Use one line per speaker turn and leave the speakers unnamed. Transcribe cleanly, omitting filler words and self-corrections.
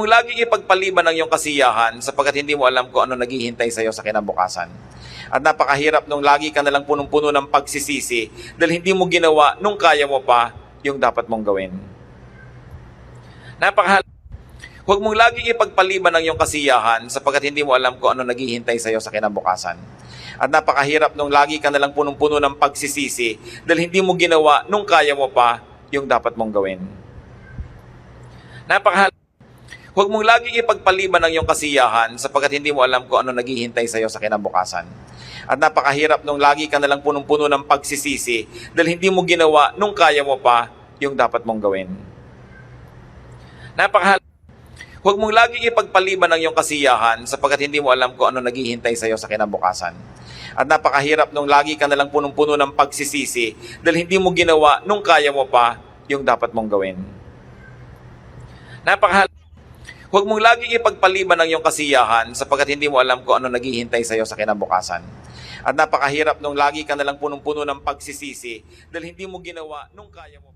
mong laging ipagpaliban ang iyong kasiyahan sapagkat hindi mo alam kung ano naghihintay sa iyo sa kinabukasan. At napakahirap nung lagi ka nalang punong-puno ng pagsisisi dahil hindi mo ginawa nung kaya mo pa yung dapat mong gawin. Huwag mong laging ipagpaliban ang iyong kasiyahan sapagkat hindi mo alam kung ano naghihintay sa iyo sa kinabukasan. At napakahirap nung lagi ka nalang punong-puno ng pagsisisi dahil hindi mo ginawa nung kaya mo pa yung dapat mong gawin. Huwag mong laging ipagpaliban ang iyong kasiyahan sapagkat hindi mo alam kung ano naghihintay sa iyo sa kinabukasan. At napakahirap nung lagi ka nalang punong-puno ng pagsisisi dahil hindi mo ginawa nung kaya mo pa yung dapat mong gawin. Huwag mong laging ipagpaliban ang iyong kasiyahan sapagkat hindi mo alam kung ano naghihintay sa iyo sa kinabukasan. At napakahirap nung lagi ka nalang punong-puno ng pagsisisi dahil hindi mo ginawa nung kaya mo pa yung dapat mong gawin. Huwag mong laging ipagpaliban ang iyong kasiyahan sapagkat hindi mo alam kung ano naghihintay sa iyo sa kinabukasan. At napakahirap nung lagi ka nalang punong-puno ng pagsisisi dahil hindi mo ginawa nung kaya mo pa.